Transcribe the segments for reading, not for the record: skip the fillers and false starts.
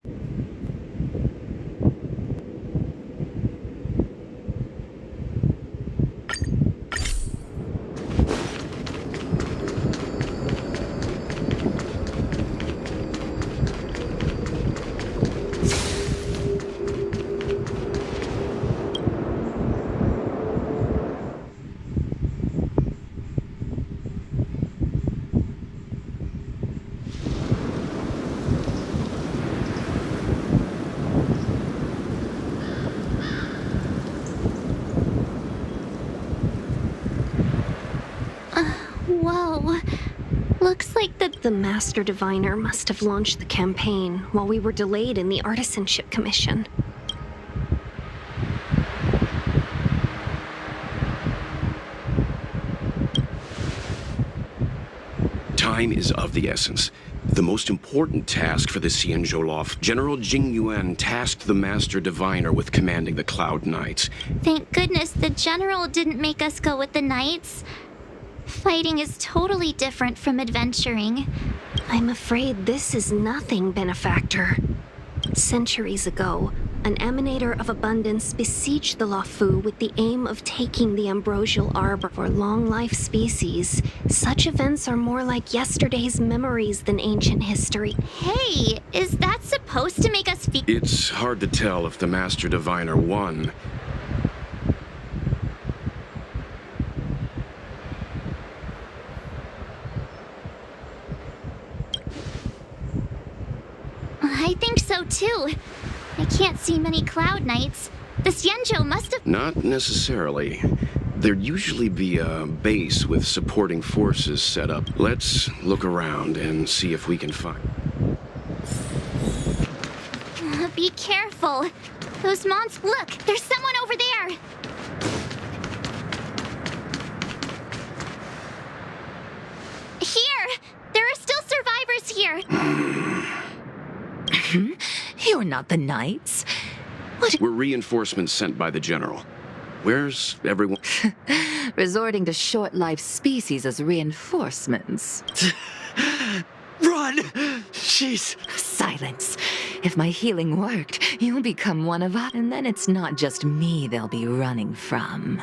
Whoa. Looks like the Master Diviner must have launched the campaign while we were delayed in the Artisanship Commission. Time is of the essence. The most important task for the Xianzhou, General Jing Yuan tasked the Master Diviner with commanding the Cloud Knights. Thank goodness the General didn't make us go with the Knights. Fighting is totally different from adventuring. I'm afraid this is nothing, Benefactor. Centuries ago, an Emanator of Abundance besieged the Luofu with the aim of taking the Ambrosial Arbor for long-life species. Such events are more like yesterday's memories than ancient history. Hey, is that supposed to make us feel— It's hard to tell if the Master Diviner won. I think so too. I can't see many Cloud Knights. The Xianzhou must have— Not necessarily. There'd usually be a base with supporting forces set up. Let's look around and see if we can find— Be careful. Those monsters— Look, there's someone over there. Here! There are still survivors here. You're not the Knights. We're reinforcements sent by the General. Where's everyone? Resorting to short-lived species as reinforcements. Run! Jeez! Silence. If my healing worked, you'll become one of us, and then it's not just me they'll be running from.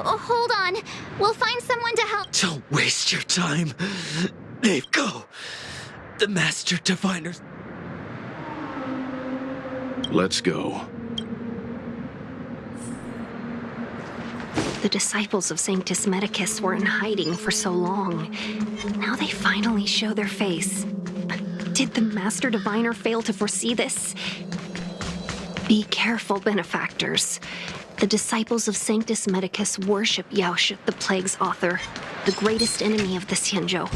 Hold on. We'll find someone to help. Don't waste your time. Dave, go! The Master Diviners. Let's go. The disciples of Sanctus Medicus were in hiding for so long. Now they finally show their face. Did the Master Diviner fail to foresee this? Be careful, Benefactors. The disciples of Sanctus Medicus worship Yaoshi, the Plague's author, the greatest enemy of the Xianzhou.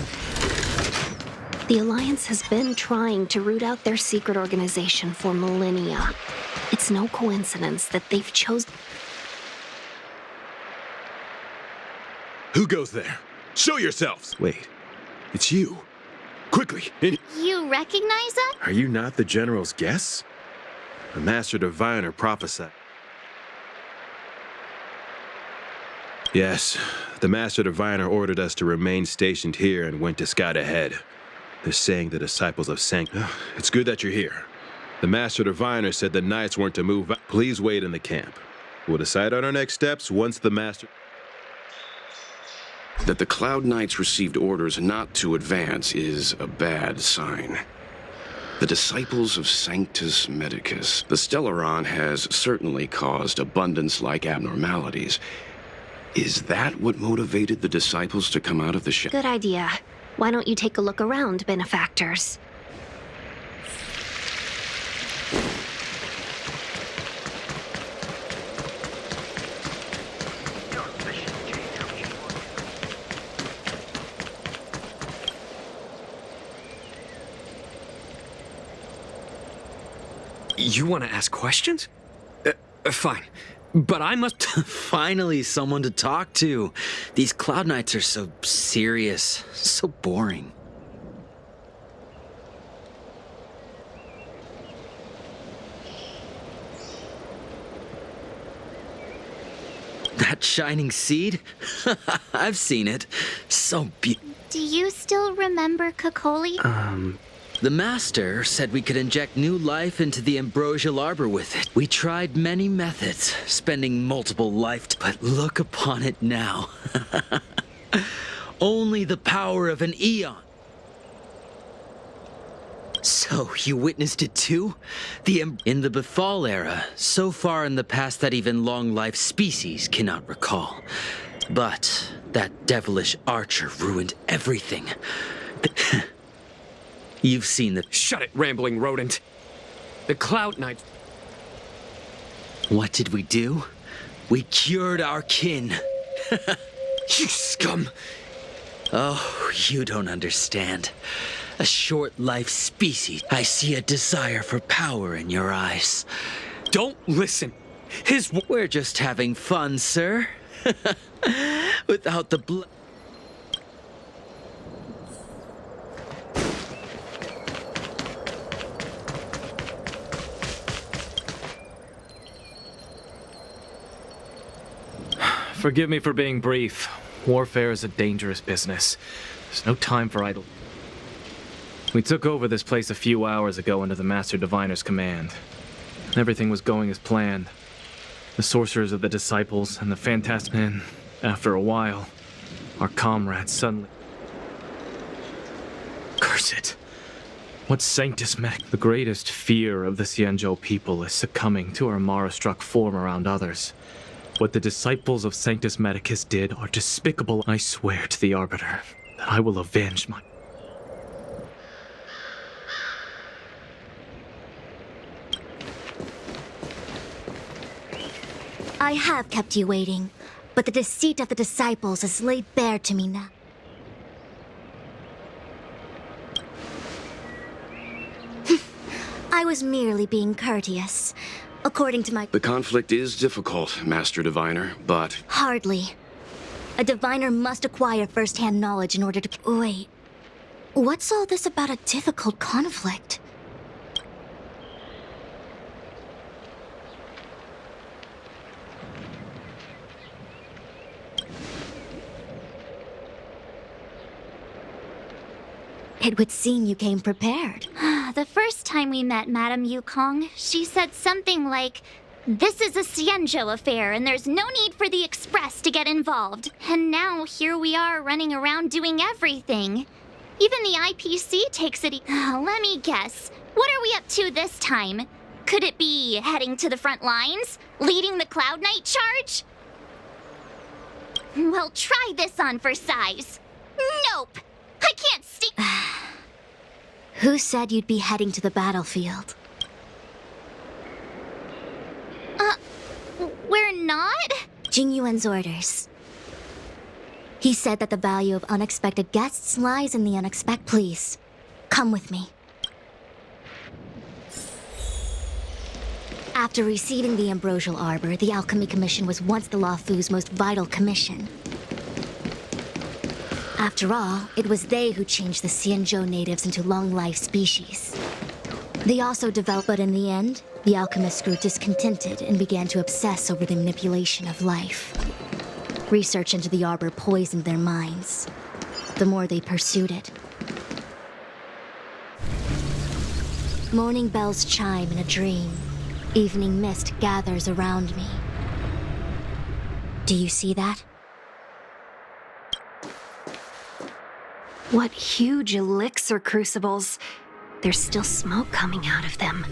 The Alliance has been trying to root out their secret organization for millennia. It's no coincidence that they've chosen— Who goes there? Show yourselves! Wait, it's you. Quickly, in— You recognize us? Are you not the General's guests? The Master Diviner prophesied. Yes, the Master Diviner ordered us to remain stationed here and went to scout ahead. They're saying the disciples of It's good that you're here. The Master Diviner said the Knights weren't to move out. Please wait in the camp. We'll decide on our next steps once the Master— That the Cloud Knights received orders not to advance is a bad sign. The disciples of Sanctus Medicus. The Stellaron has certainly caused abundance-like abnormalities. Is that what motivated the disciples to come out of the ship? Good idea. Why don't you take a look around, Benefactors? You want to ask questions? Fine. But I must— Finally, someone to talk to. These Cloud Knights are so serious, so boring. That shining seed? I've seen it. So beautiful. Do you still remember Kokoli? The Master said we could inject new life into the ambrosial arbor with it. We tried many methods, spending multiple but look upon it now. Only the power of an eon. So, you witnessed it too? In the Befall era, so far in the past that even long-life species cannot recall. But that devilish archer ruined everything. You've seen the... Shut it, rambling rodent. The Cloud Knight. What did we do? We cured our kin. You scum! Oh, you don't understand. A short-life species. I see a desire for power in your eyes. Don't listen. We're just having fun, sir. Without the blood. Forgive me for being brief. Warfare is a dangerous business. There's no time for idle. We took over this place a few hours ago under the Master Diviner's command. Everything was going as planned. The sorcerers of the disciples and the fantastic... And after a while, our comrades suddenly... Curse it. What Sanctus Medic? The greatest fear of the Xianzhou people is succumbing to our Mara-struck form around others. What the disciples of Sanctus Medicus did are despicable. I swear to the Arbiter that I will avenge my... I have kept you waiting, but the deceit of the disciples is laid bare to me now. I was merely being courteous. According to my... The conflict is difficult, Master Diviner, but... Hardly. A diviner must acquire first-hand knowledge in order to... Wait. What's all this about a difficult conflict? It would seem you came prepared. The first time we met Madame Yukong, she said something like, "This is a Xianzhou affair, and there's no need for the Express to get involved." And now here we are running around doing everything. Even the IPC takes it. Let me guess. What are we up to this time? Could it be heading to the front lines? Leading the Cloud Knight charge? Well, try this on for size. Nope! I can't see. Who said you'd be heading to the battlefield? We're not? Jingyuan's orders. He said that the value of unexpected guests lies in the unexpected. Please, come with me. After receiving the Ambrosial Arbor, the Alchemy Commission was once the Luofu's most vital commission. After all, it was they who changed the Xianzhou natives into long-life species. They also developed, but in the end, the alchemists grew discontented and began to obsess over the manipulation of life. Research into the arbor poisoned their minds. The more they pursued it. Morning bells chime in a dream. Evening mist gathers around me. Do you see that? What huge elixir crucibles. There's still smoke coming out of them.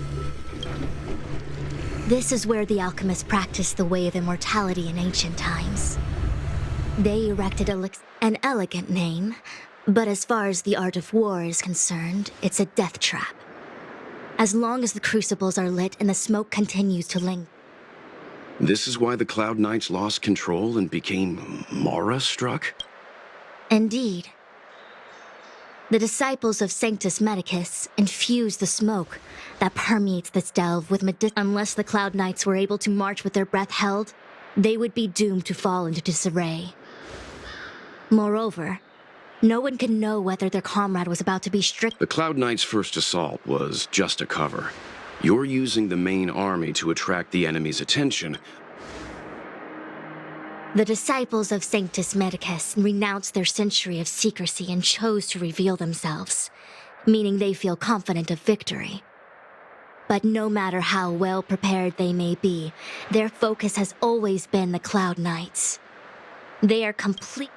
This is where the alchemists practiced the way of immortality in ancient times. They erected an elegant name, but as far as the art of war is concerned, it's a death trap. As long as the crucibles are lit and the smoke continues to linger. This is why the Cloud Knights lost control and became Mara-struck? Indeed. The disciples of Sanctus Medicus infused the smoke that permeates this delve with unless the Cloud Knights were able to march with their breath held, they would be doomed to fall into disarray. Moreover, no one can know whether their comrade was about to be stricken. The Cloud Knights' first assault was just a cover. You're using the main army to attract the enemy's attention. The disciples of Sanctus Medicus renounced their century of secrecy and chose to reveal themselves, meaning they feel confident of victory. But no matter how well prepared they may be, their focus has always been the Cloud Knights. They are complete.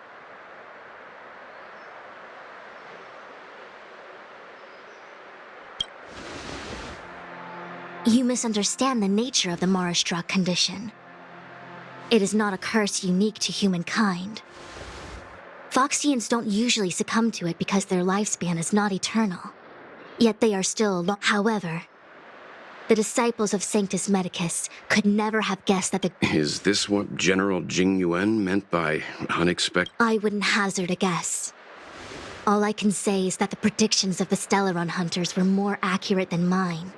You misunderstand the nature of the Mara-struck condition. It is not a curse unique to humankind. Foxians don't usually succumb to it because their lifespan is not eternal. Yet they are still alive. However, the disciples of Sanctus Medicus could never have guessed that the... Is this what General Jing Yuan meant by unexpected? I wouldn't hazard a guess. All I can say is that the predictions of the Stellaron hunters were more accurate than mine.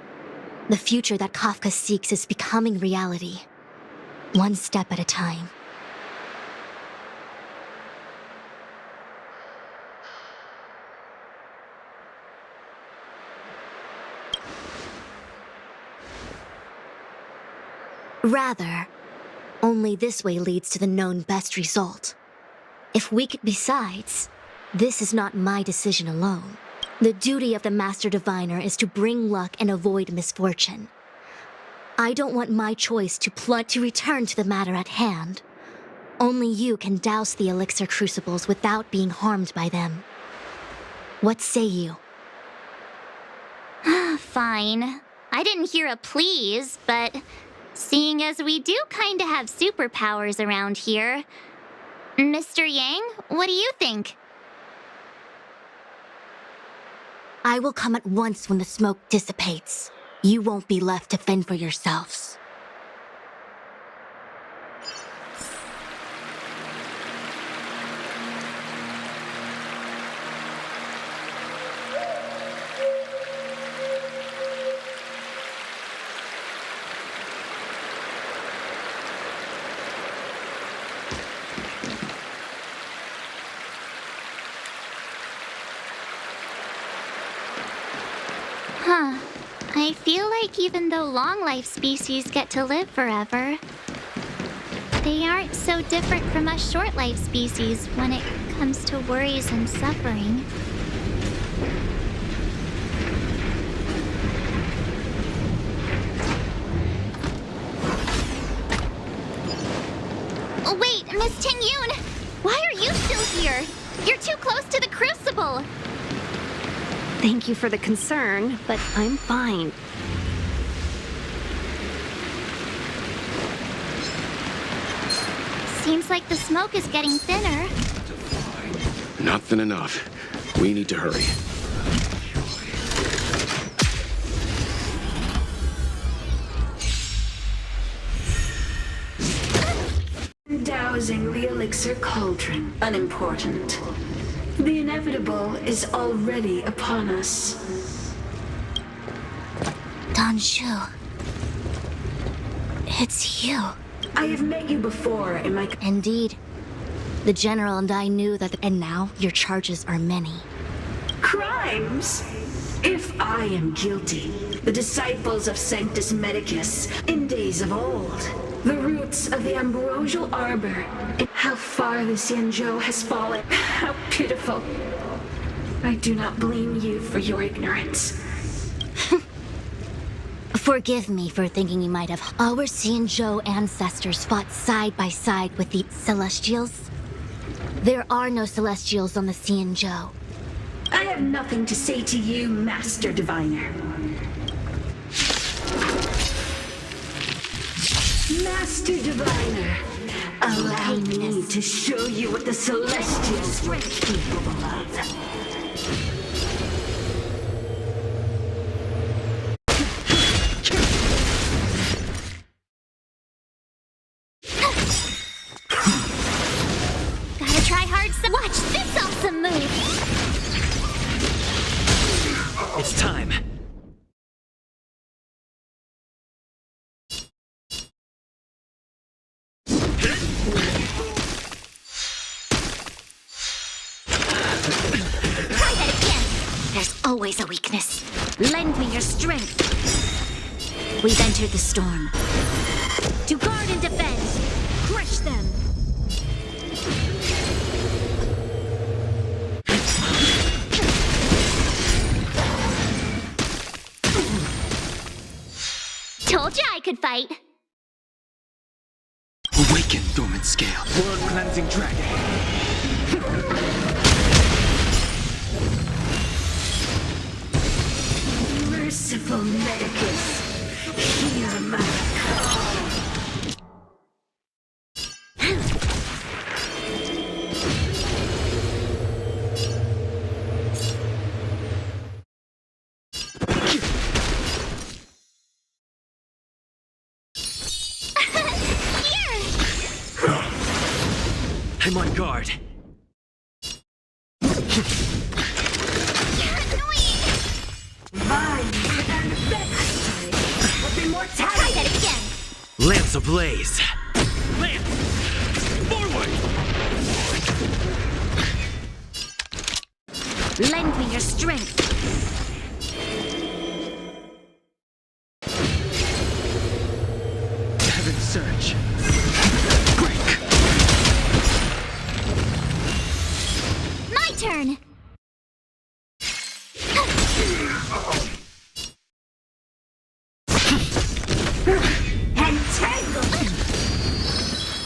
The future that Kafka seeks is becoming reality, one step at a time. Rather, only this way leads to the known best result. If we could... Besides, this is not my decision alone. The duty of the Master Diviner is to bring luck and avoid misfortune. I don't want my choice to return to the matter at hand. Only you can douse the elixir crucibles without being harmed by them. What say you? Fine. I didn't hear a please, but seeing as we do kinda have superpowers around here, Mr. Yang, what do you think? I will come at once when the smoke dissipates. You won't be left to fend for yourselves. Huh. I feel like even though long-life species get to live forever, they aren't so different from us short-life species when it comes to worries and suffering. Oh, wait, Miss Ting-Yun! Why are you still here? You're too close to the crucible! Thank you for the concern, but I'm fine. Seems like the smoke is getting thinner. Not thin enough. We need to hurry. Dousing the elixir cauldron. Unimportant. The inevitable is already upon us. Don Shu. It's you. I have met you before in my... Indeed. The General and I knew that... And now, your charges are many. crimes. If I am guilty, the disciples of Sanctus Medicus, in days of old, the roots of the ambrosial arbor, how far the Xianzhou has fallen, how pitiful. I do not blame you for your ignorance. Forgive me for thinking you might have. Our Xianzhou ancestors fought side by side with the Celestials. There are no Celestials on the Xianzhou. I have nothing to say to you, Master Diviner. Master Diviner, allow me to show you what the Celestials were capable of. Gotta try hard some. Watch this awesome move! It's time. Try that again! There's always a weakness. Lend me your strength. We've entered the storm. To guard and defend. Crush them. could fight. Awaken, dormant scale. World cleansing dragon. Merciful Medicus, hear my call. I'm on guard. Mine and victory of immortality. Try that again. Lance ablaze. Lance! Forward! Lend me your strength. Heaven surge. Break! My turn. Entangled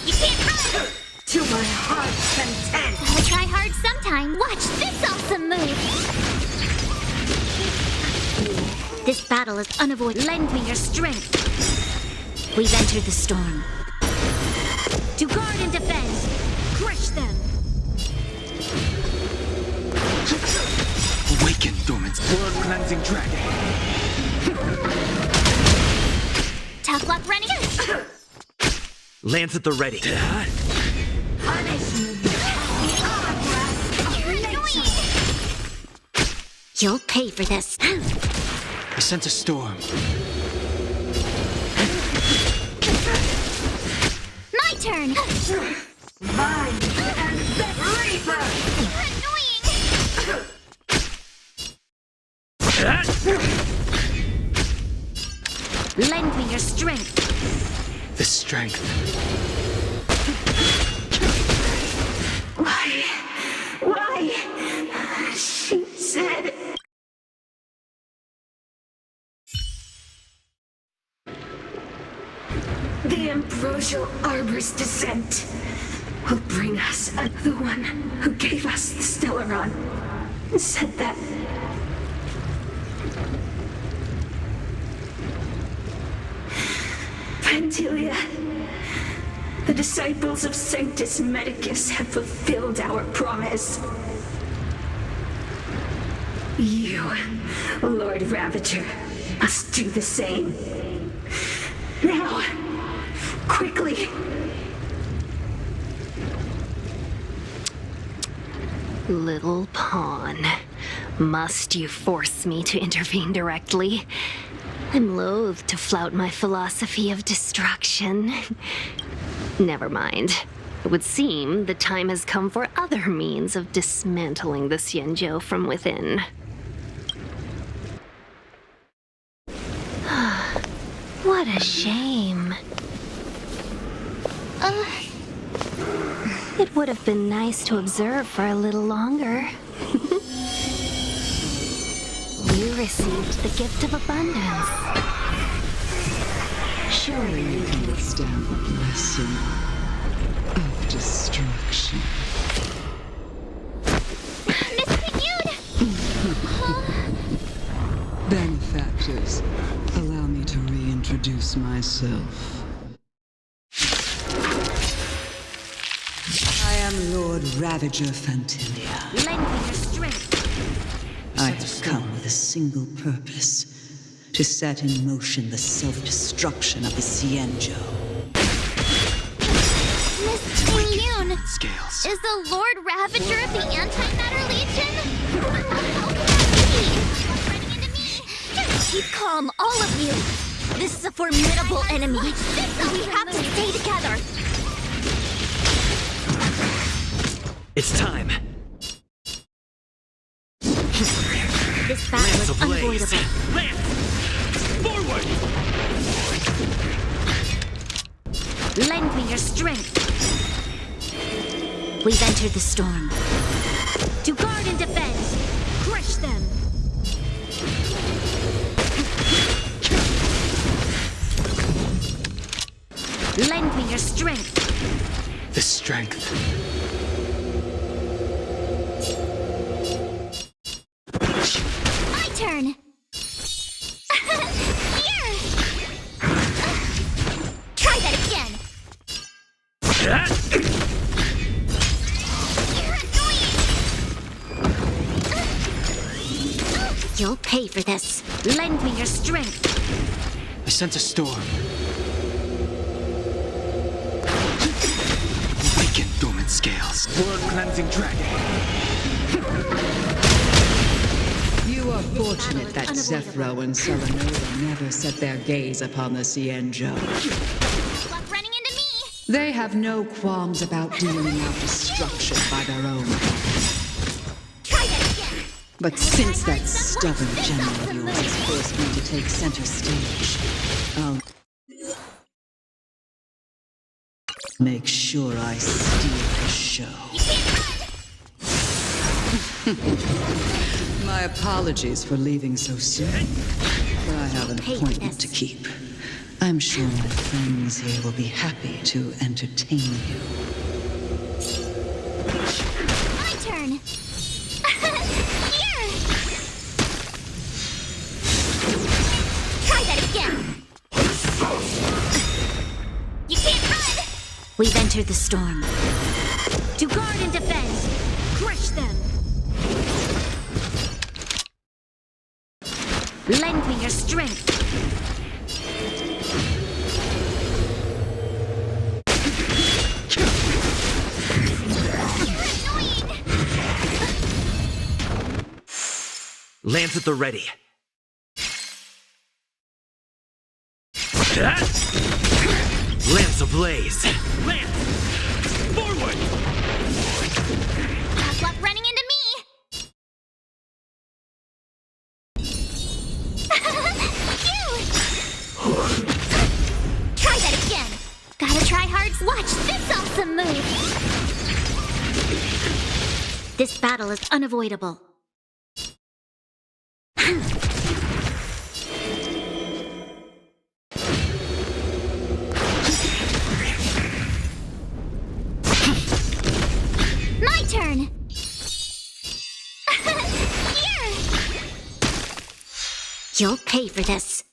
You can't hide. to my heart's content. I'll try hard sometime. Watch this awesome move. This battle is unavoidable. Lend me your strength. We've entered the storm. To guard and defend. Crush them. Awaken, dormant. World cleansing dragon. Tough luck running. Lance at the ready. Punish me. You're annoying. You'll pay for this. I sense a storm. My turn. Mine and the Reaper. You're annoying. Lend me your strength. The strength. Why? She said. The ambrosial arbor's descent will bring us the one who gave us the Stellaron. Said that. Pantilia, the disciples of Sanctus Medicus have fulfilled our promise. You, Lord Ravager, must do the same. Now, quickly. Little pawn, must you force me to intervene directly? I'm loath to flout my philosophy of destruction. Never mind. It would seem the time has come for other means of dismantling the Xianzhou from within. What a shame. It would have been nice to observe for a little longer. You received the gift of abundance. Surely you can withstand the blessing of destruction. Miss Pignude! Benefactors, allow me to reintroduce myself. I am Lord Ravager Fantilia. Lend me your strength. I have come with a single purpose, to set in motion the self-destruction of the Xianzhou. Miss Pignude! Scales. Is the Lord Ravager of the Antimatter Legion? How can that be? What's running into me? Keep calm, all of you. This is a formidable enemy. We have to stay together. It's time. This battle is unavoidable. Lance! Forward! Lend me your strength. We've entered the storm. To guard and defend. Crush them. Lend me your strength. The strength. My turn. Here. Try that again. You're annoying. You'll pay for this. Lend me your strength. I sent a storm. Awaken dormant scales. World-cleansing dragon. You are fortunate that Zethro and Selenova never set their gaze upon the Cienjo. Luck running into me. They have no qualms about dealing out destruction by their own hands. Try that again. But since that stubborn general of yours has forced me to take center stage, I'll make sure I steal the show. My apologies for leaving so soon, but I have an appointment to keep. I'm sure my friends here will be happy to entertain you. My turn. Here. Try that again. You can't run. We've entered the storm. To guard and defend. Crush them. Lend me your strength. Lance at the ready. Lance ablaze. Lance! Forward! Tough luck running into me. Phew! Try that again. Gotta try hard. Watch this awesome move. This battle is unavoidable. My turn. Here. You'll pay for this.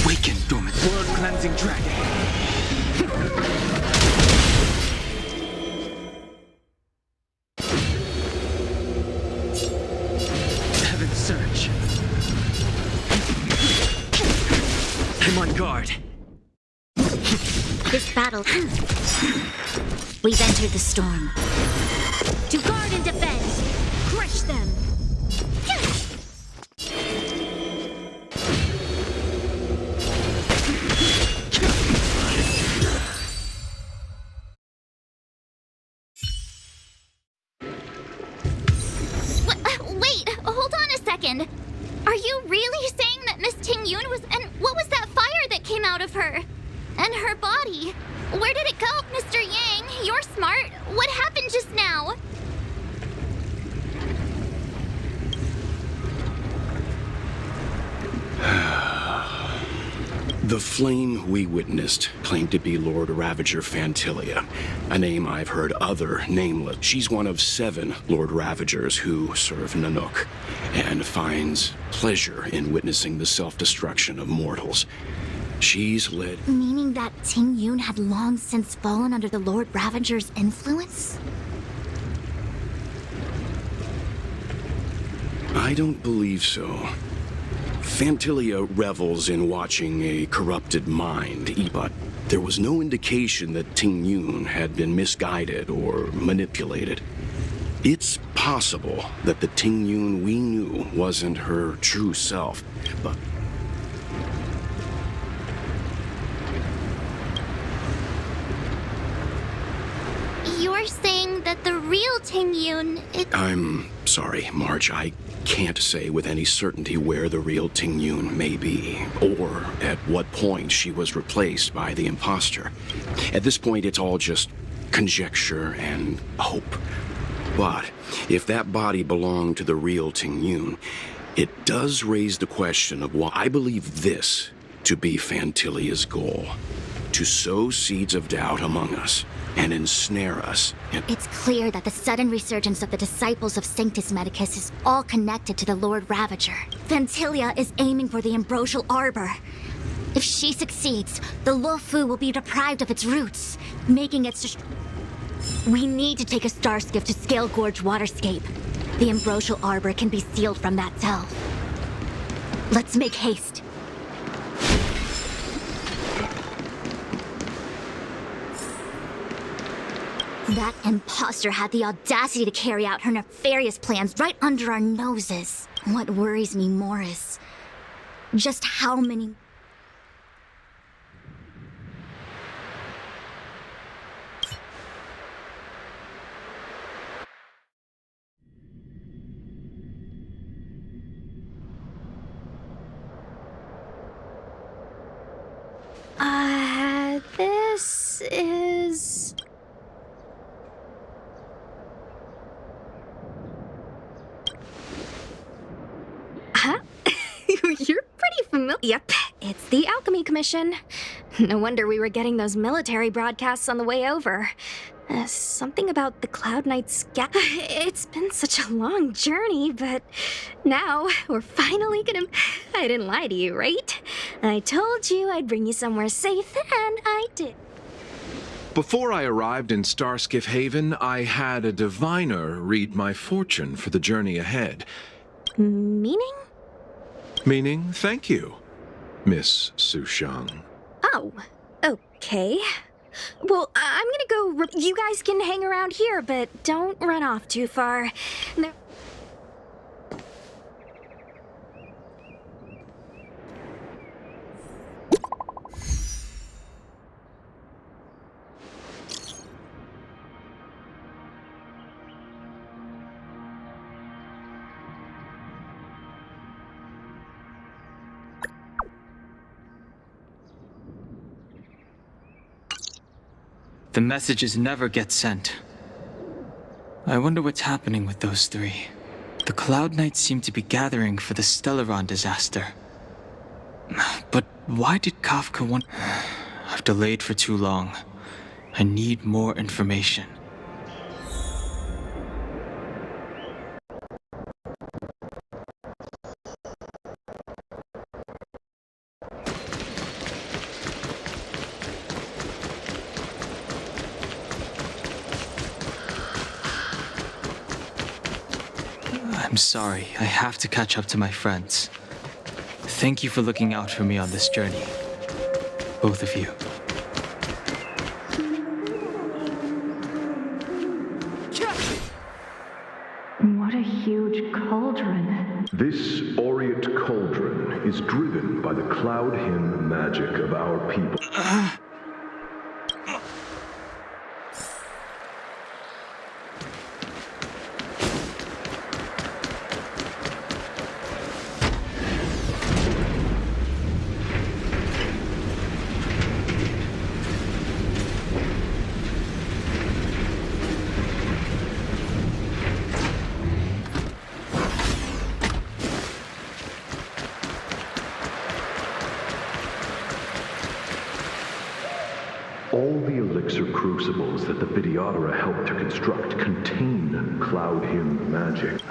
Awaken dormant. World-cleansing dragon. Heaven surge. I'm on guard. This battle. We've entered the storm. To guard and defend. Crush them. Wait, hold on a second. Are you really saying that Miss Ting Yun was... And what was that fire that came out of her? And her body? Where did it go, Mr. Yang? You're smart. What happened just now? The flame we witnessed claimed to be Lord Ravager Fantilia, a name I've heard other nameless. She's one of 7 Lord Ravagers who serve Nanook, and finds pleasure in witnessing the self-destruction of mortals. She's led... Meaning that Ting Yun had long since fallen under the Lord Ravager's influence? I don't believe so. Fantilia revels in watching a corrupted mind, but there was no indication that Ting Yun had been misguided or manipulated. It's possible that the Ting Yun we knew wasn't her true self, but... You're saying that the real Ting Yun... I'm sorry, Marge. I can't say with any certainty where the real Ting Yun may be, or at what point she was replaced by the imposter. At this point, it's all just conjecture and hope. But if that body belonged to the real Ting Yun, it does raise the question of why I believe this to be Fantilia's goal. to sow seeds of doubt among us and ensnare us. It's clear that the sudden resurgence of the disciples of Sanctus Medicus is all connected to the Lord Ravager. Ventilia is aiming for the Ambrosial Arbor. If she succeeds, the Luofu will be deprived of its roots, making it... We need to take a star skiff to Scale Gorge Waterscape. The Ambrosial Arbor can be sealed from that cell. Let's make haste. That imposter had the audacity to carry out her nefarious plans right under our noses. What worries me more is just how many... This is... Huh? You're pretty familiar. Yep, it's the Alchemy Commission. No wonder we were getting those military broadcasts on the way over. Something about the Cloud Knight's It's been such a long journey, but now we're finally gonna... I didn't lie to you, right? I told you I'd bring you somewhere safe, and I did. Before I arrived in Starskiff Haven, I had a diviner read my fortune for the journey ahead. Meaning? Meaning, thank you, Miss Sushang. Oh, okay. Well, I'm gonna go... You guys can hang around here, but don't run off too far. The messages never get sent. I wonder what's happening with those three. The Cloud Knights seem to be gathering for the Stellaron disaster. But why did Kafka want... I've delayed for too long. I need more information. I'm sorry, I have to catch up to my friends. Thank you for looking out for me on this journey. Both of you. What a huge cauldron. This aureate cauldron is driven by the cloud hymn magic of our people. All the elixir crucibles that the Vidyadhara helped to construct contain cloud hymn magic.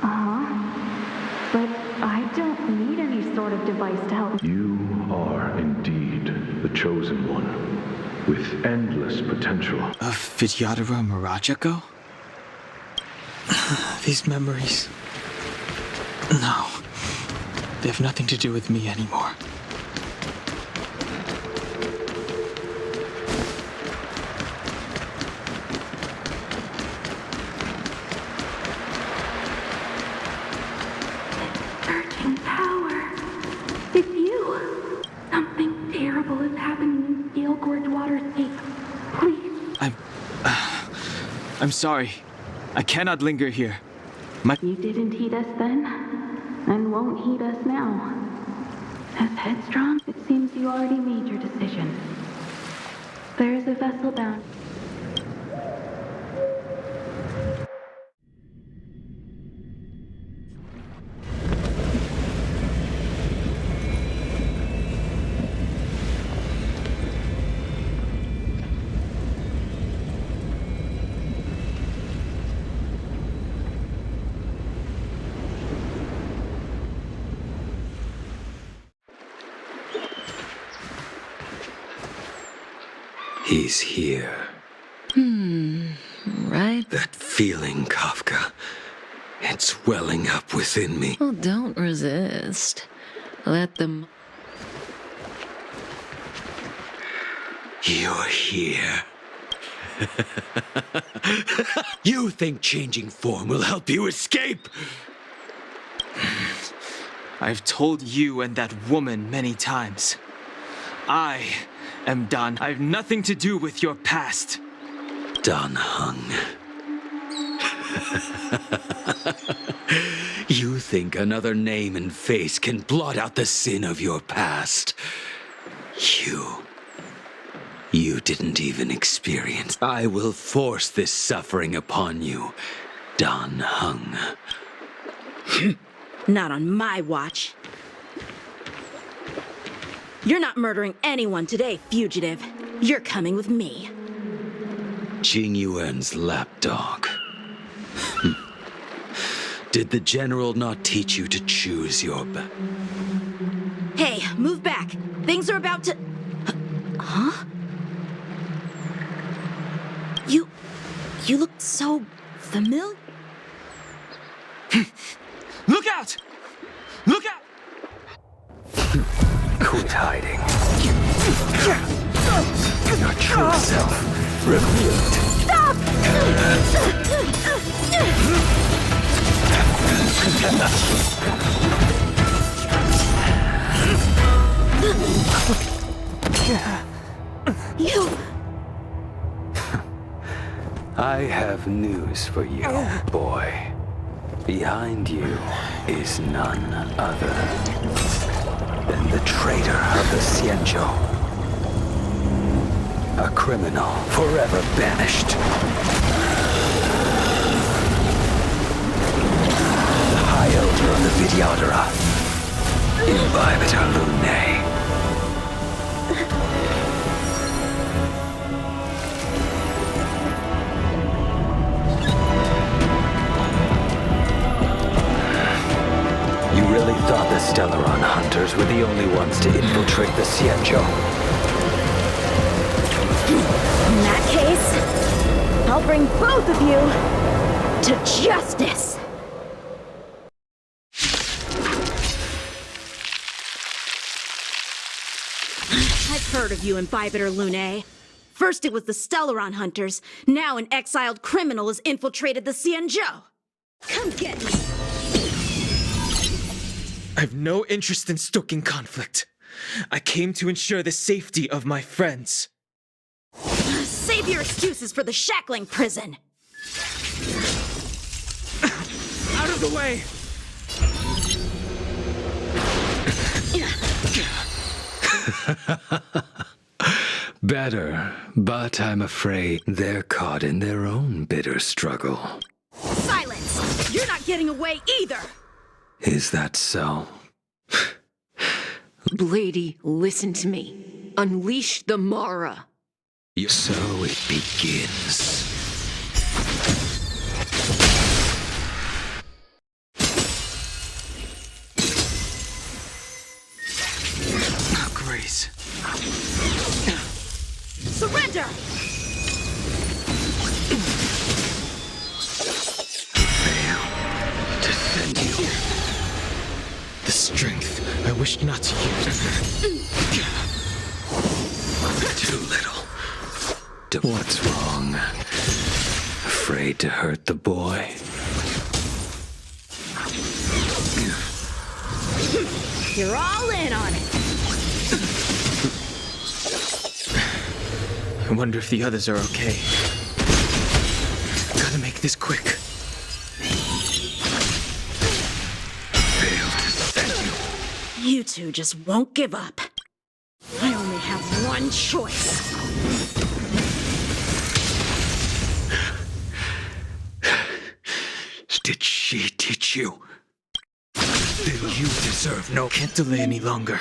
But I don't need any sort of device to help. You are indeed the chosen one, with endless potential. Of Vidyadhara Mirajago? These memories... No. They have nothing to do with me anymore. I'm sorry. I cannot linger here. You didn't heed us then, and won't heed us now. As headstrong, it seems you already made your decision. There is a vessel bound. He's here. Right? That feeling, Kafka. It's welling up within me. Well, don't resist. Let them... You're here. You think changing form will help you escape? I've told you and that woman many times. I am done. I've nothing to do with your past. Dan Heng. You think another name and face can blot out the sin of your past? You didn't even experience. I will force this suffering upon you, Dan Heng. Not on my watch. You're not murdering anyone today, fugitive. You're coming with me. Jing Yuan's lapdog. Did the general not teach you to choose your Hey, move back. Things are about to... Huh? You look so familiar. Look out! Look out! Quit hiding. Your true self revealed. Stop! You... I have news for you, boy. Behind you is none other than the traitor of the Xianzhou. A criminal forever banished. The High Elder of the Vidyadhara, Imbibitor Lunae. You really thought the Stellaron hunters were the only ones to infiltrate the Xianzhou? In that case, I'll bring both of you to justice! I've heard of you, Imbibitor Lunae. First it was the Stellaron hunters, now an exiled criminal has infiltrated the Xianzhou. Come get me! I've no interest in stoking conflict. I came to ensure the safety of my friends. Save your excuses for the shackling prison! Out of the way! Better, but I'm afraid they're caught in their own bitter struggle. Silence! You're not getting away either! Is that so? Lady, listen to me. Unleash the Mara. So it begins. Grace. Surrender! Fail to send you. The strength I wished not to use. Too little. What's wrong? Afraid to hurt the boy? You're all in on it! I wonder if the others are okay. Gotta make this quick. Failed to send you. You two just won't give up. I only have one choice. Did she teach you? Then you deserve no... Can't delay any longer.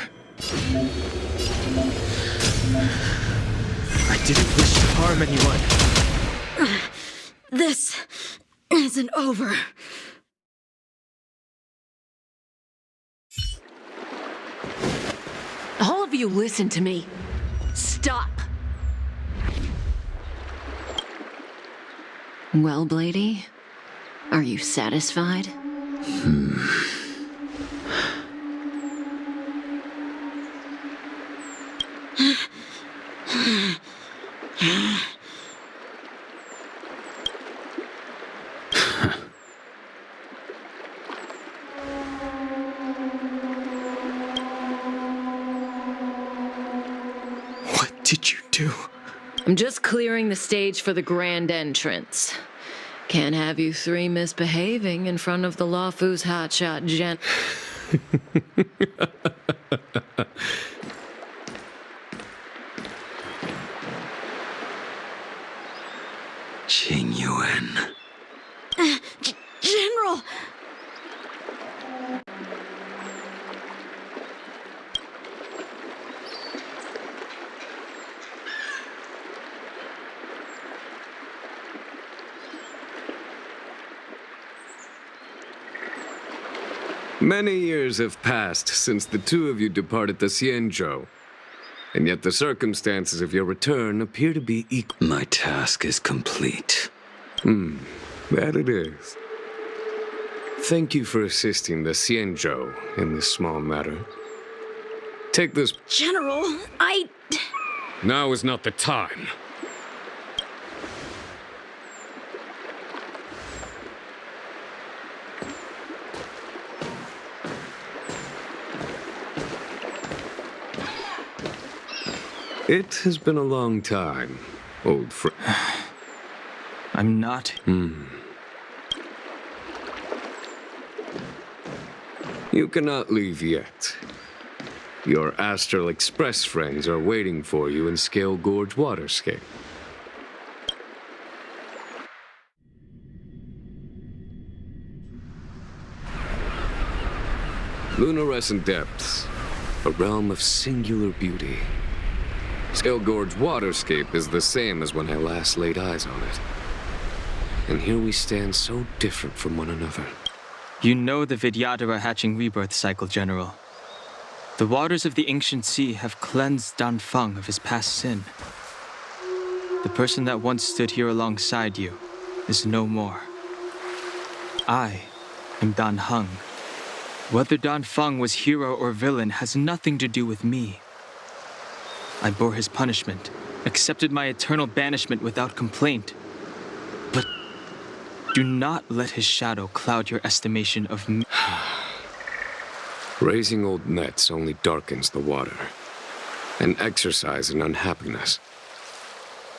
I didn't wish to harm anyone. This isn't over. All of you listen to me. Stop. Well, Blady, are you satisfied? What did you do? I'm just clearing the stage for the grand entrance. Can't have you three misbehaving in front of the Lawfu's hotshot gen. Qing Yuan. General! Many years have passed since the two of you departed the Xianzhou, and yet the circumstances of your return appear to be equal. My task is complete. That it is. Thank you for assisting the Xianzhou in this small matter. Take this. General, Now is not the time. It has been a long time, old friend. I'm not. You cannot leave yet. Your Astral Express friends are waiting for you in Scale Gorge Waterscape. Lunarescent Depths, a realm of singular beauty. Scale Gorge Waterscape is the same as when I last laid eyes on it. And here we stand so different from one another. You know the Vidyadhara hatching rebirth cycle, General. The waters of the ancient sea have cleansed Dan Feng of his past sin. The person that once stood here alongside you is no more. I am Dan Heng. Whether Dan Feng was hero or villain has nothing to do with me. I bore his punishment, accepted my eternal banishment without complaint. But do not let his shadow cloud your estimation of me. Raising old nets only darkens the water, an exercise in unhappiness.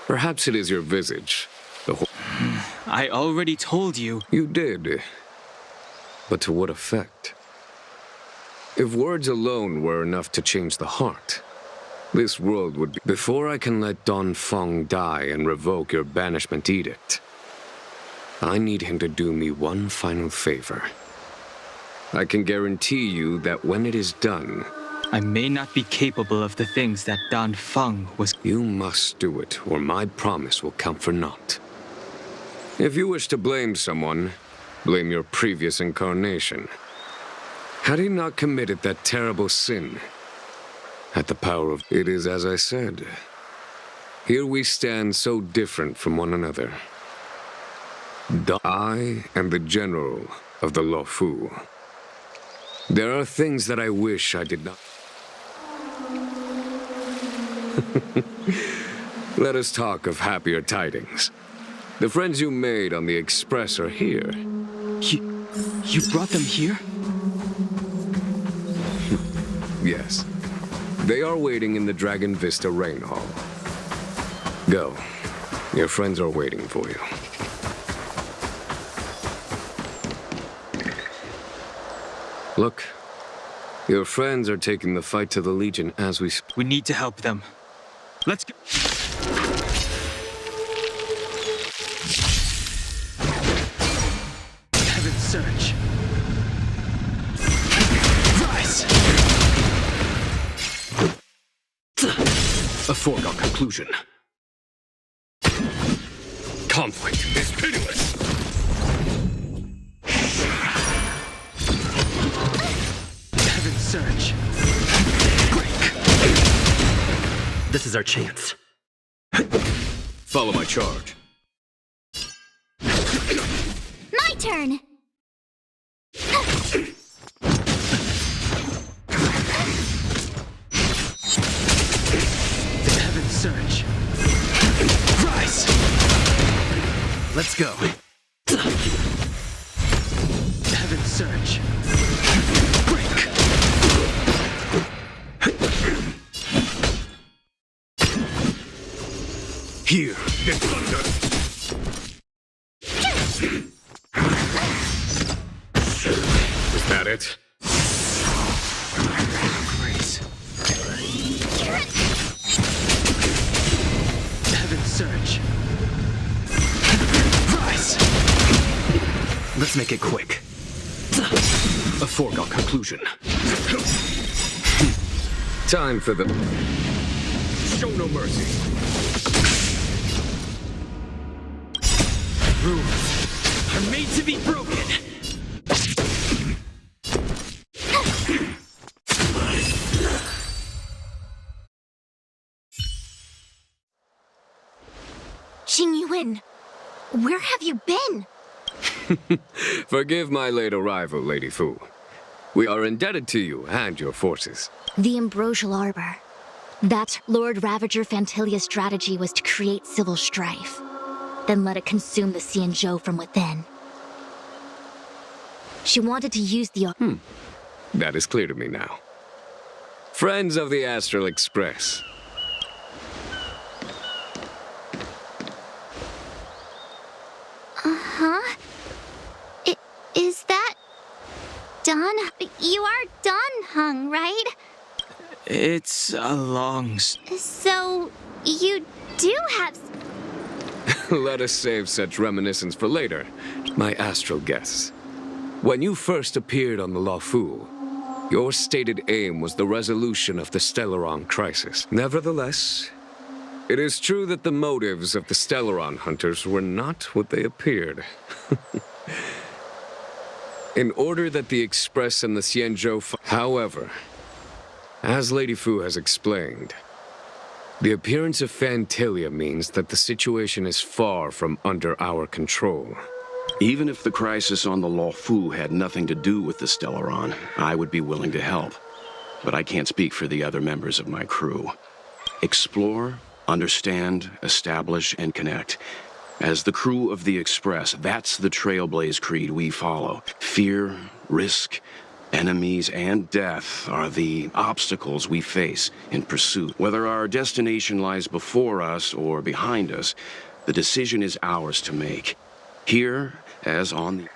Perhaps it is your visage, the whole... I already told you. You did. But to what effect? If words alone were enough to change the heart, this world would be... Before I can let Dan Feng die and revoke your banishment edict, I need him to do me one final favor. I can guarantee you that when it is done... I may not be capable of the things that Dan Feng was... You must do it, or my promise will count for naught. If you wish to blame someone, blame your previous incarnation. Had he not committed that terrible sin, had the power of... It is as I said. Here we stand so different from one another. I am the general of the Lawfu. There are things that I wish I did not... Let us talk of happier tidings. The friends you made on the Express are here. You brought them here? Yes. They are waiting in the Dragon Vista Rain Hall. Go. Your friends are waiting for you. Look. Your friends are taking the fight to the Legion as we speak. We need to help them. Let's go. Heaven's Surge. Rise! A foregone conclusion. Conflict is pitiless. Heaven's Surge. Break. This is our chance. Follow my charge. turn. The heavens surge. Rise! Let's go. The heavens surge. Break! Here, get thunder! Is that it? Grace. The heavens surge. Rise! Let's make it quick. A foregone conclusion. Time for the... Show no mercy. Rules are made to be broken. Xing Yuan, where have you been? Forgive my late arrival, Lady Fu. We are indebted to you and your forces. The Ambrosial Arbor. That Lord Ravager Fantilia's strategy was to create civil strife, then let it consume the Xianzhou from within. She wanted to use the... That is clear to me now. Friends of the Astral Express. Uh-huh. Is that... Don? You are Don Hung, right? It's a long... So, you do have... Let us save such reminiscence for later, my astral guests. When you first appeared on the Luofu, your stated aim was the resolution of the Stellaron crisis. Nevertheless, it is true that the motives of the Stellaron hunters were not what they appeared. In order that the Express and the Xianzhou... However, as Lady Fu has explained, the appearance of Fantilia means that the situation is far from under our control. Even if the crisis on the Luofu had nothing to do with the Stellaron, I would be willing to help. But I can't speak for the other members of my crew. Explore, understand, establish, and connect. As the crew of the Express, that's the Trailblaze creed we follow. Fear, risk, enemies, and death are the obstacles we face in pursuit. Whether our destination lies before us or behind us, the decision is ours to make. Here, as on the...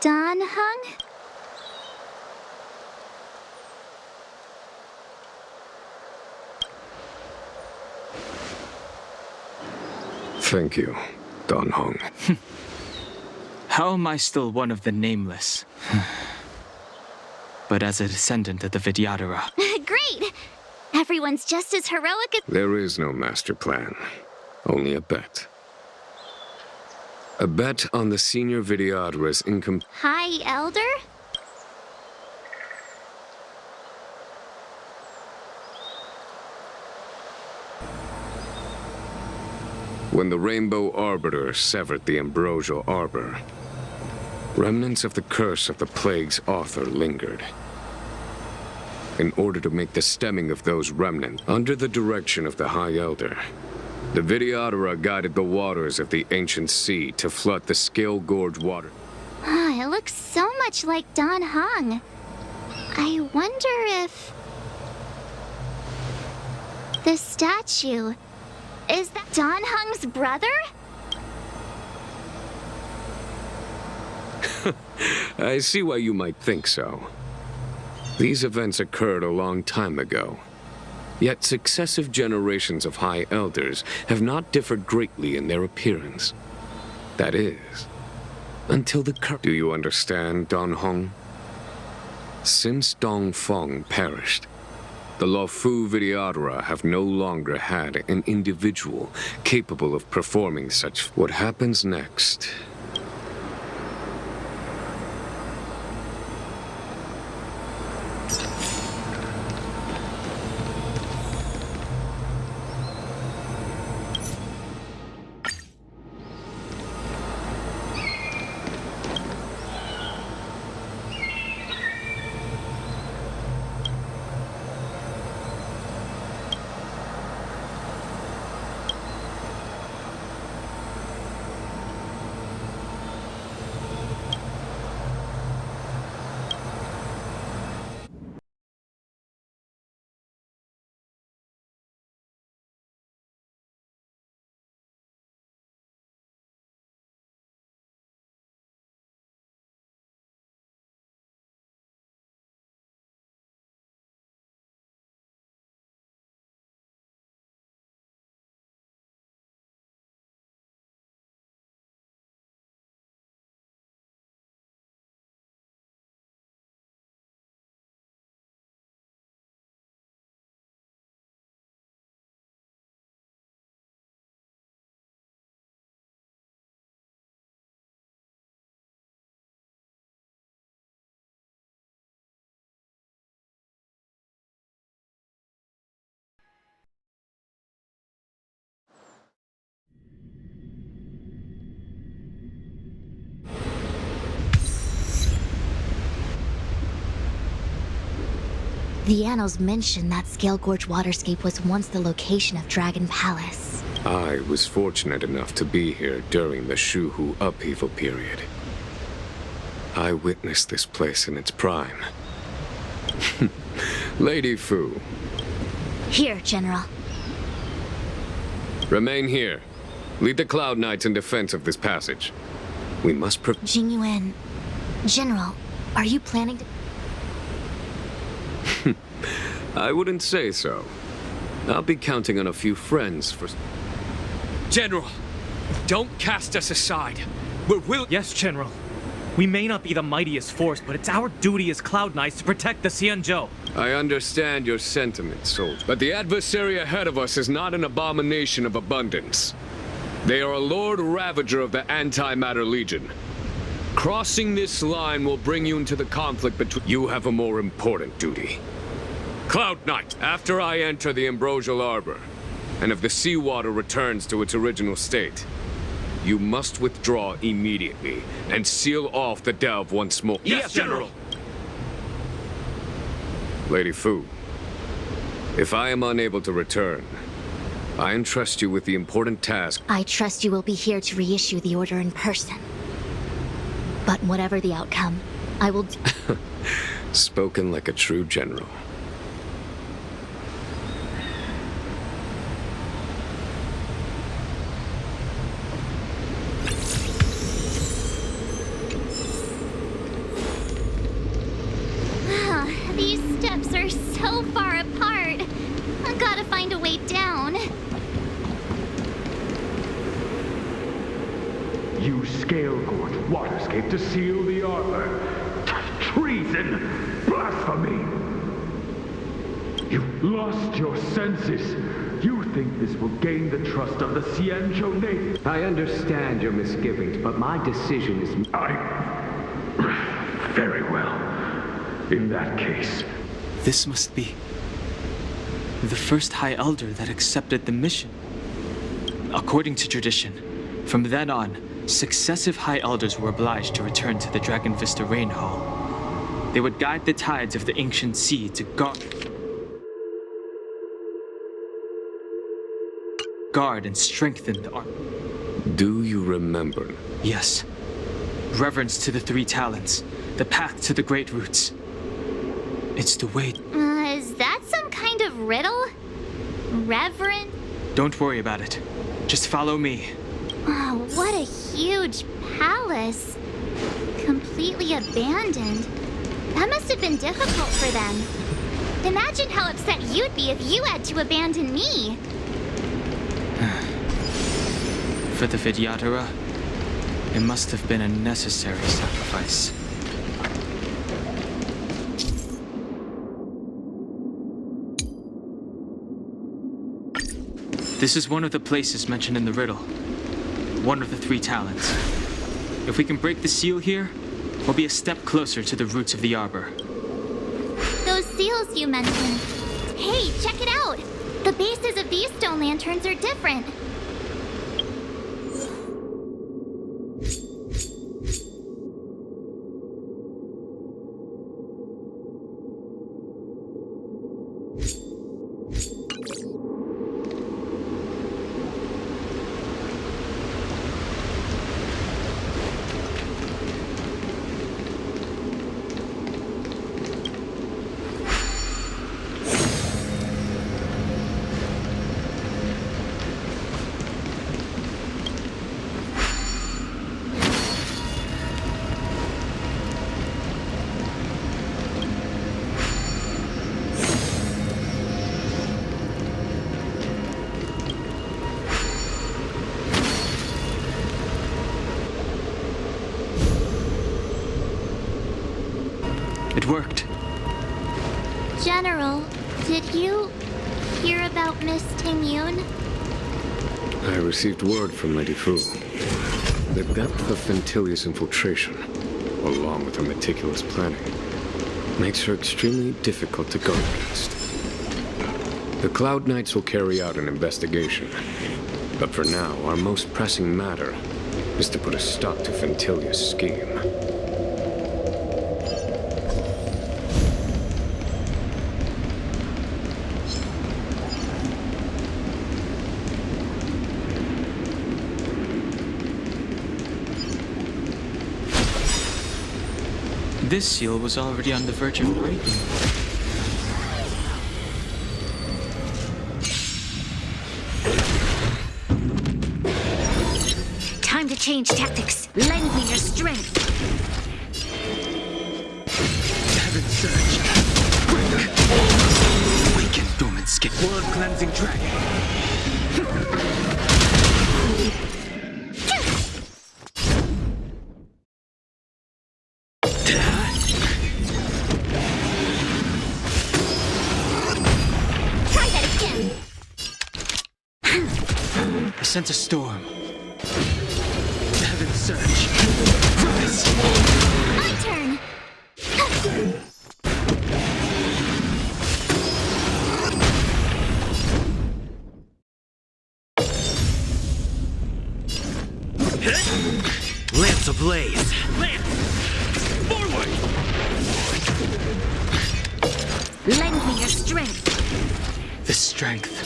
Don Hung? Thank you, Don Hong. How am I still one of the nameless? But as a descendant of the Vidyadhara. Great! Everyone's just as heroic as... There is no master plan, only a bet. A bet on the senior Vidyadhara's income... High Elder? When the Rainbow Arbiter severed the Ambrosial Arbor, remnants of the curse of the plague's author lingered. In order to make the stemming of those remnants under the direction of the High Elder, the Vidyadhara guided the waters of the ancient sea to flood the Scale Gorge water. It looks so much like Don Hung. I wonder if... The statue... Is that Don Hung's brother? I see why you might think so. These events occurred a long time ago. Yet successive generations of High Elders have not differed greatly in their appearance. That is, until the current... Do you understand, Don Hong? Since Dong Feng perished, the Luofu Vidyadhara have no longer had an individual capable of performing such... What happens next? The annals mention that Scale Gorge waterscape was once the location of Dragon Palace. I was fortunate enough to be here during the Shuhu upheaval period. I witnessed this place in its prime. Lady Fu. Here, General. Remain here. Lead the Cloud Knights in defense of this passage. We must Jingyuan. General, are you planning to... I wouldn't say so. I'll be counting on a few friends for... General, don't cast us aside. Yes, General. We may not be the mightiest force, but it's our duty as Cloud Knights to protect the Xianzhou. I understand your sentiments, soldier. But the adversary ahead of us is not an abomination of abundance. They are a Lord Ravager of the Antimatter Legion. Crossing this line will bring you into the conflict between... You have a more important duty. Cloud Knight, after I enter the Ambrosial Arbor, and if the seawater returns to its original state, you must withdraw immediately and seal off the delve once more. Yes, General! Lady Fu, if I am unable to return, I entrust you with the important task. I trust you will be here to reissue the order in person. But whatever the outcome, I will... Spoken like a true general. These steps are so far apart. I've got to find a way down. Use Scale Gorge waterscape to seal the arbor. Treason! Blasphemy! You've lost your senses. You think this will gain the trust of the Xianzhou natives? I understand your misgivings, but my decision is... Very well. In that case... This must be the first High Elder that accepted the mission. According to tradition, from then on, successive High Elders were obliged to return to the Dragon Vista Rain Hall. They would guide the tides of the ancient sea to guard and strengthen the army. Do you remember? Yes. Reverence to the three talents, the path to the great roots. It's the way... Is that some kind of riddle? Reverend? Don't worry about it. Just follow me. Oh, what a huge palace. Completely abandoned. That must have been difficult for them. Imagine how upset you'd be if you had to abandon me. For the Vidyadhara, it must have been a necessary sacrifice. This is one of the places mentioned in the riddle. One of the three talents. If we can break the seal here, we'll be a step closer to the roots of the arbor. Those seals you mentioned. Hey, check it out! The bases of these stone lanterns are different. It worked. General, did you hear about Miss Tingyun? I received word from Lady Fu. The depth of Fentilia's infiltration, along with her meticulous planning, makes her extremely difficult to guard against. The Cloud Knights will carry out an investigation. But for now, our most pressing matter is to put a stop to Fentilia's scheme. This seal was already on the verge of breaking. Time to change tactics. Lend me your strength. Heaven surge. Awaken dormant skin. Blood cleansing dragon. I sense a storm. Heaven surge. Rise! My turn! Lance ablaze! Lance! Forward! Lend me your strength. The strength.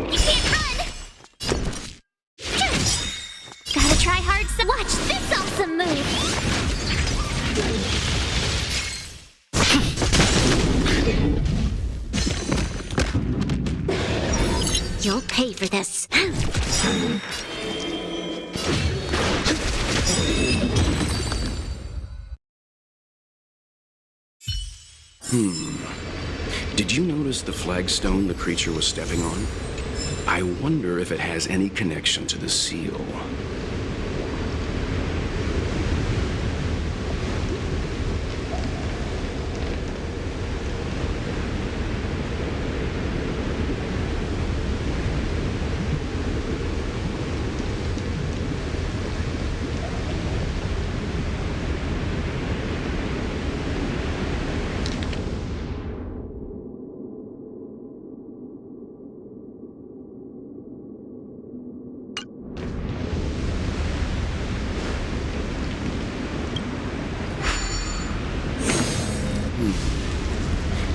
You can't run! Gotta try hard to watch this awesome move! You'll pay for this. Did you notice the flagstone the creature was stepping on? I wonder if it has any connection to the seal.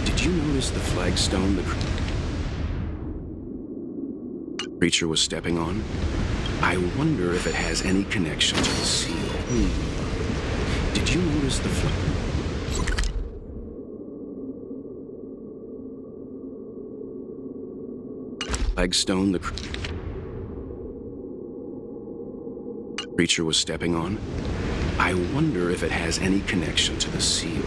Did you notice the flagstone the creature was stepping on? I wonder if it has any connection to the seal. Did you notice the flagstone the creature was stepping on? I wonder if it has any connection to the seal.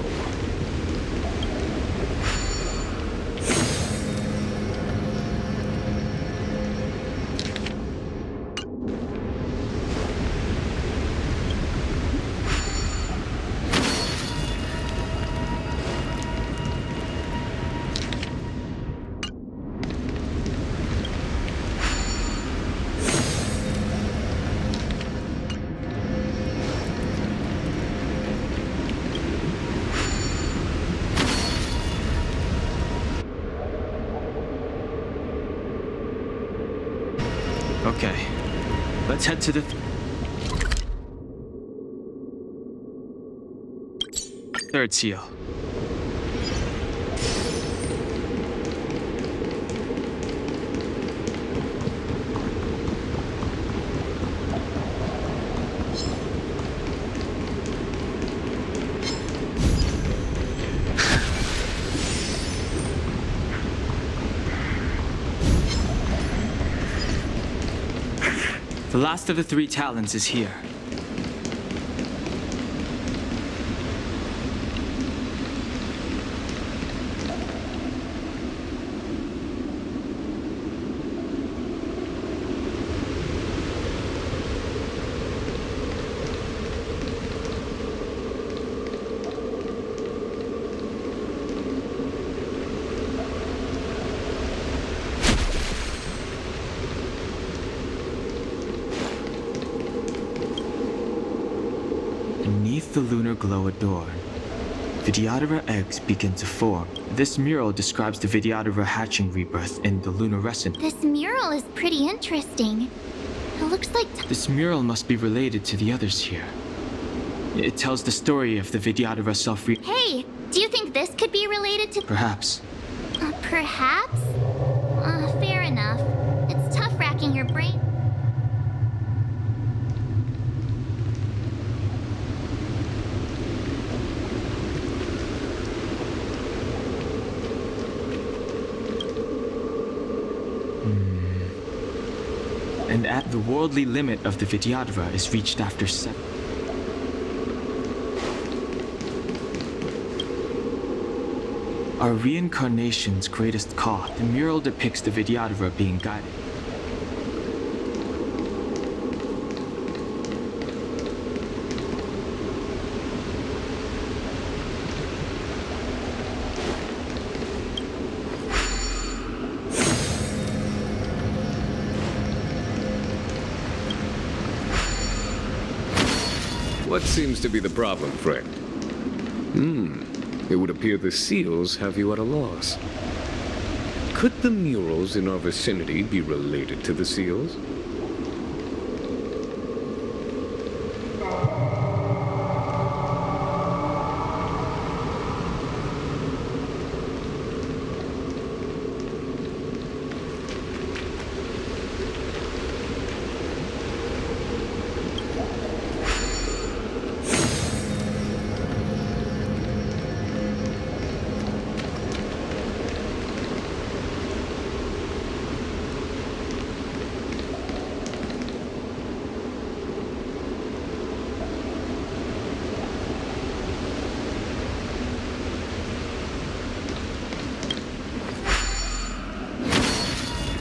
Okay, let's head to the third seal. The last of the three talons is here. Beneath the lunar glow adorn, Vidyadhara eggs begin to form. This mural describes the Vidyadhara hatching rebirth in the lunarescent. This mural is pretty interesting. It looks like... This mural must be related to the others here. It tells the story of the Vidyadhara self-re... Hey, do you think this could be related to... Perhaps. Perhaps? Fair enough. It's tough racking your The worldly limit of the Vidyadhara is reached after 7. Our reincarnation's greatest cause. The mural depicts the Vidyadhara being guided. What seems to be the problem, friend? It would appear the seals have you at a loss. Could the murals in our vicinity be related to the seals?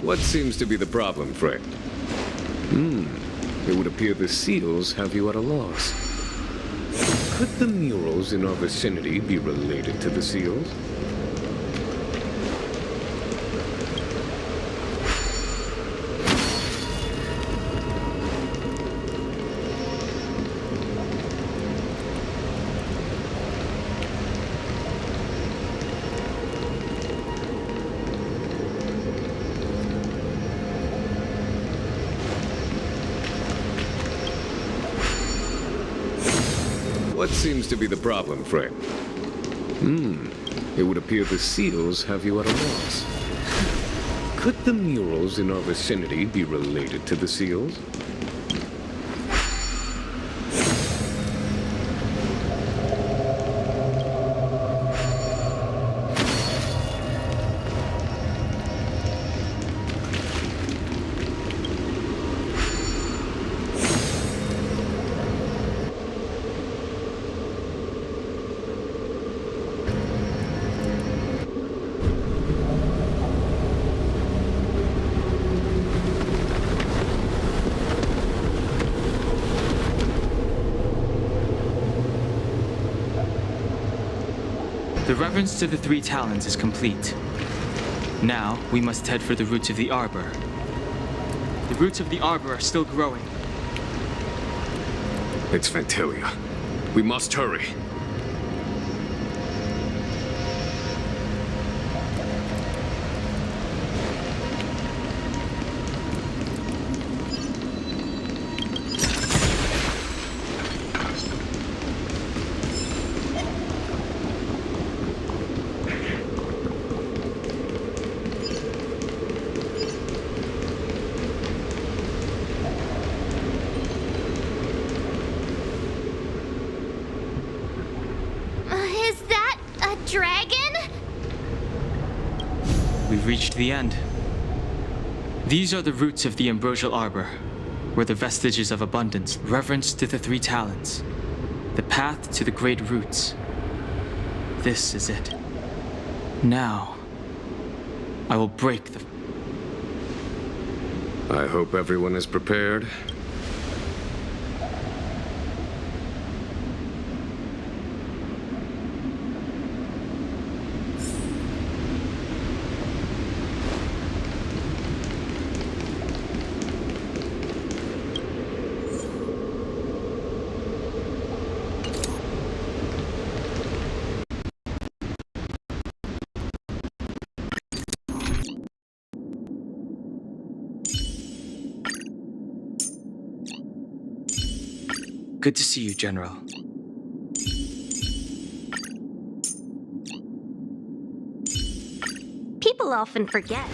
What seems to be the problem, friend? It would appear the seals have you at a loss. Could the murals in our vicinity be related to the seals? What seems to be the problem, friend? It would appear the seals have you at a loss. Could the murals in our vicinity be related to the seals? The reverence to the 3 talons is complete. Now, we must head for the roots of the arbor. The roots of the arbor are still growing. It's Fantalia. We must hurry. Dragon? We've reached the end. These are the roots of the ambrosial arbor, where the vestiges of abundance, reverence to the 3 talons, the path to the great roots. This is it. Now, I will break the... I hope everyone is prepared. Good to see you, General. People often forget.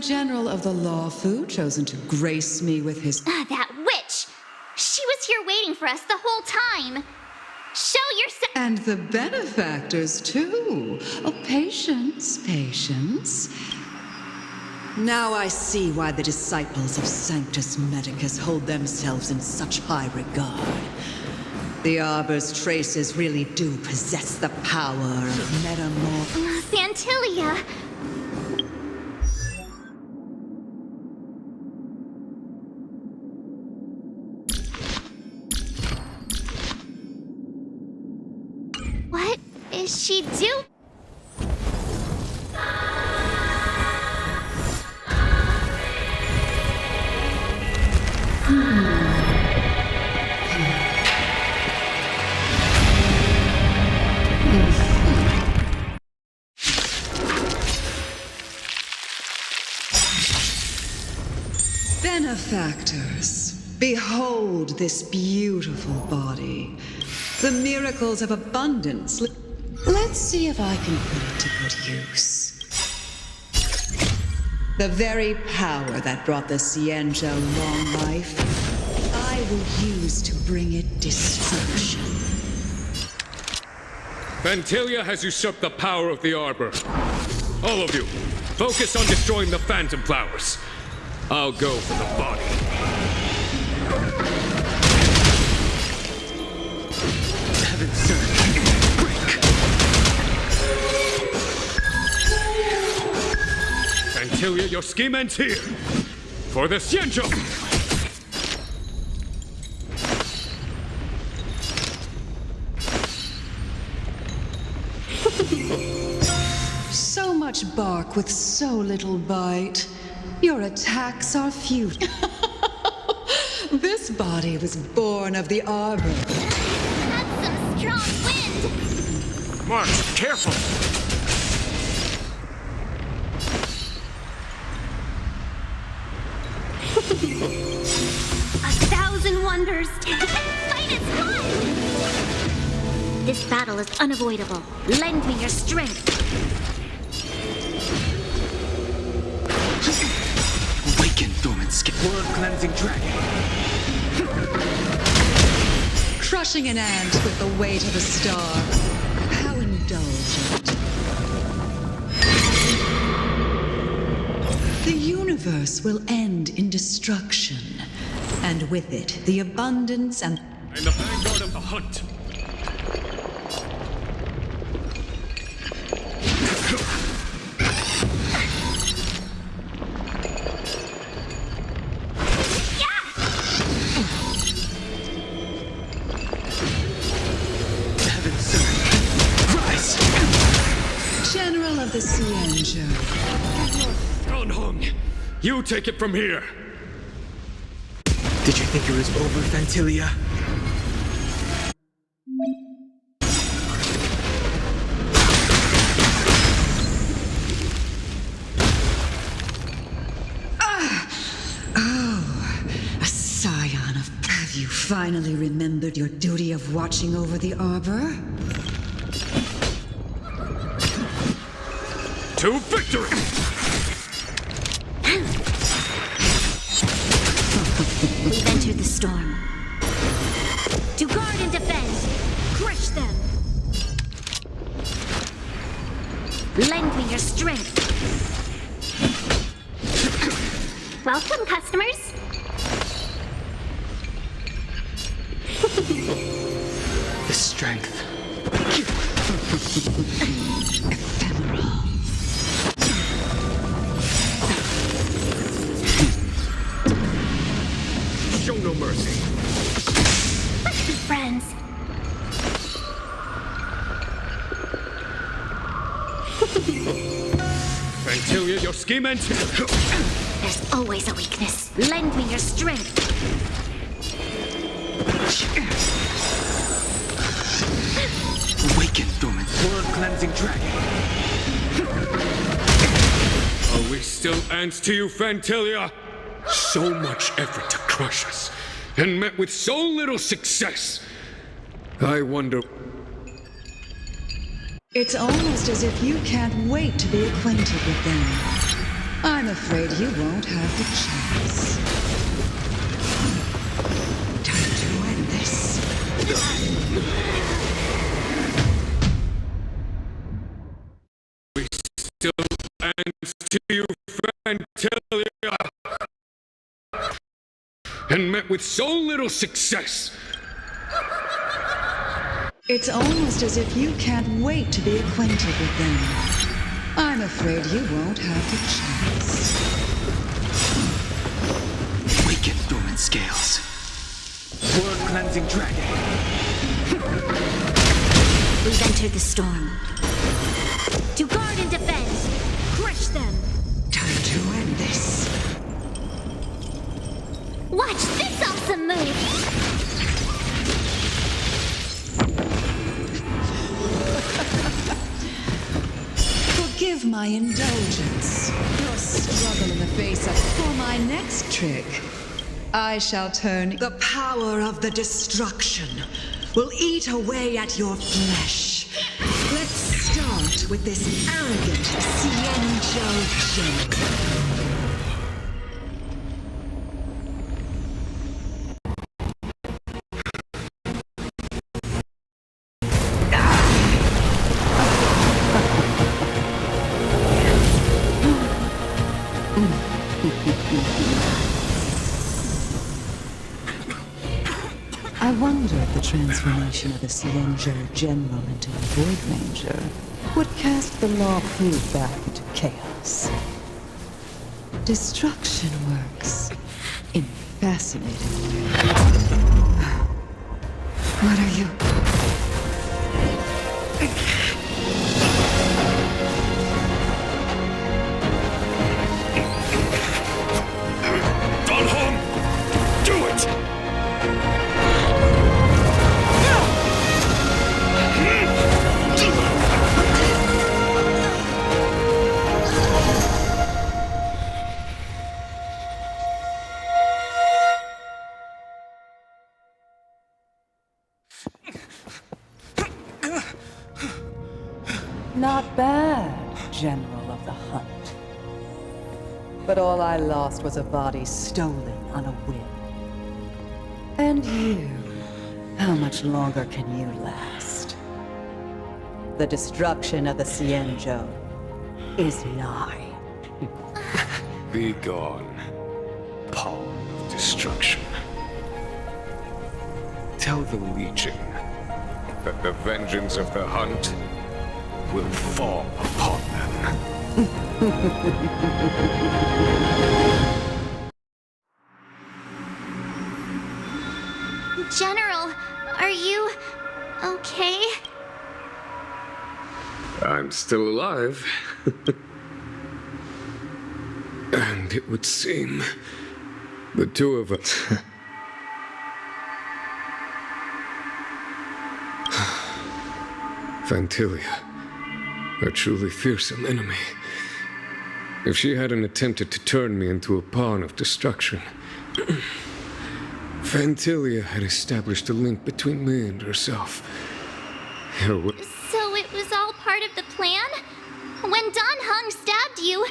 general of the Lawfu chosen to grace me with his... That witch! She was here waiting for us the whole time! Show yourself! And the benefactors, too. Oh, patience, patience. Now I see why the disciples of Sanctus Medicus hold themselves in such high regard. The Arbor's traces really do possess the power of metamorph... Fantilia! What is she doing? Benefactors, behold this beautiful body. The miracles of abundance. Let's see if I can put it to good use. The very power that brought the Cienjo long life, I will use to bring it destruction. Fantilia has usurped the power of the Arbor. All of you, focus on destroying the Phantom Flowers. I'll go for the body. Heaven, sir. Fantilia, your scheme ends here. For the Cienjo! So much bark with so little bite. Your attacks are futile. This body was born of the Arbor. That's some strong wind! March, careful! A thousand wonders! Fight is fun! This battle is unavoidable. Lend me your strength. Awaken, dormant skin. Blood-cleansing dragon. Crushing an ant with the weight of a star. How indulgent. The universe will end in destruction, and with it, the abundance and... I'm the vanguard of the hunt. General of the Cienjo. Gonhong, you take it from here. Did you think it was over, Fantilia? A scion of... Have you finally remembered your duty of watching over the Arbor? To victory! We've entered the storm. To guard and defend! Crush them! Lend me your strength! Welcome, customers! The strength. Ephemeral. Show no mercy. Let's be friends. Fantilia, your scheme ends here. There's always a weakness. Lend me your strength. Awaken, dormant blood-cleansing dragon. Are we still ants to you, Fantilia? So much effort to crush us, and met with so little success. I wonder... It's almost as if you can't wait to be acquainted with them. I'm afraid you won't have the chance. Time to end this. We still answer to you, Fantilia, and met with so little success. It's almost as if you can't wait to be acquainted with them. I'm afraid you won't have the chance. Weaken dormant scales. Word-cleansing dragon. We've entered the storm. To guard and defend. Crush them. Time to end this. Watch this awesome move! Forgive my indulgence. Your struggle in the face of for my next trick. I shall turn the power of the destruction will eat away at your flesh. Let's start with this arrogant Cienjo general. I wonder if the transformation of the Cienjo General into a Void Ranger would cast the Law Proof back into chaos. Destruction works in fascinating ways. What are you? Not bad, General of the Hunt. But all I lost was a body stolen on a whim. And you, how much longer can you last? The destruction of the Cienjo is nigh. Be gone, power of destruction. Tell the Legion that the vengeance of the Hunt will fall upon them. General, are you okay? I'm still alive. And it would seem the two of us. Fantilia, a truly fearsome enemy. If she hadn't attempted to turn me into a pawn of destruction, Fantilia had established a link between me and herself. So it was all part of the plan? When Don Hung stabbed you...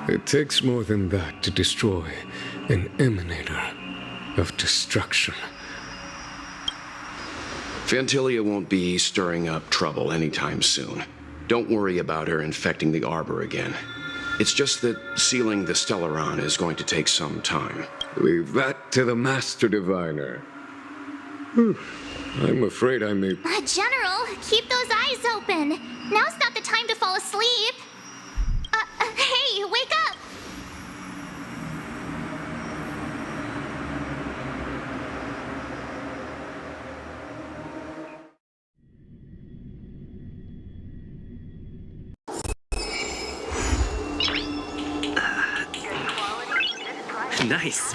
It takes more than that to destroy an emanator of destruction. Fantilia won't be stirring up trouble anytime soon. Don't worry about her infecting the Arbor again. It's just that sealing the Stellaron is going to take some time. Leave that to the Master Diviner. I'm afraid I may... General, keep those eyes open. Now's not the time to fall asleep. Hey, wake up! Nice.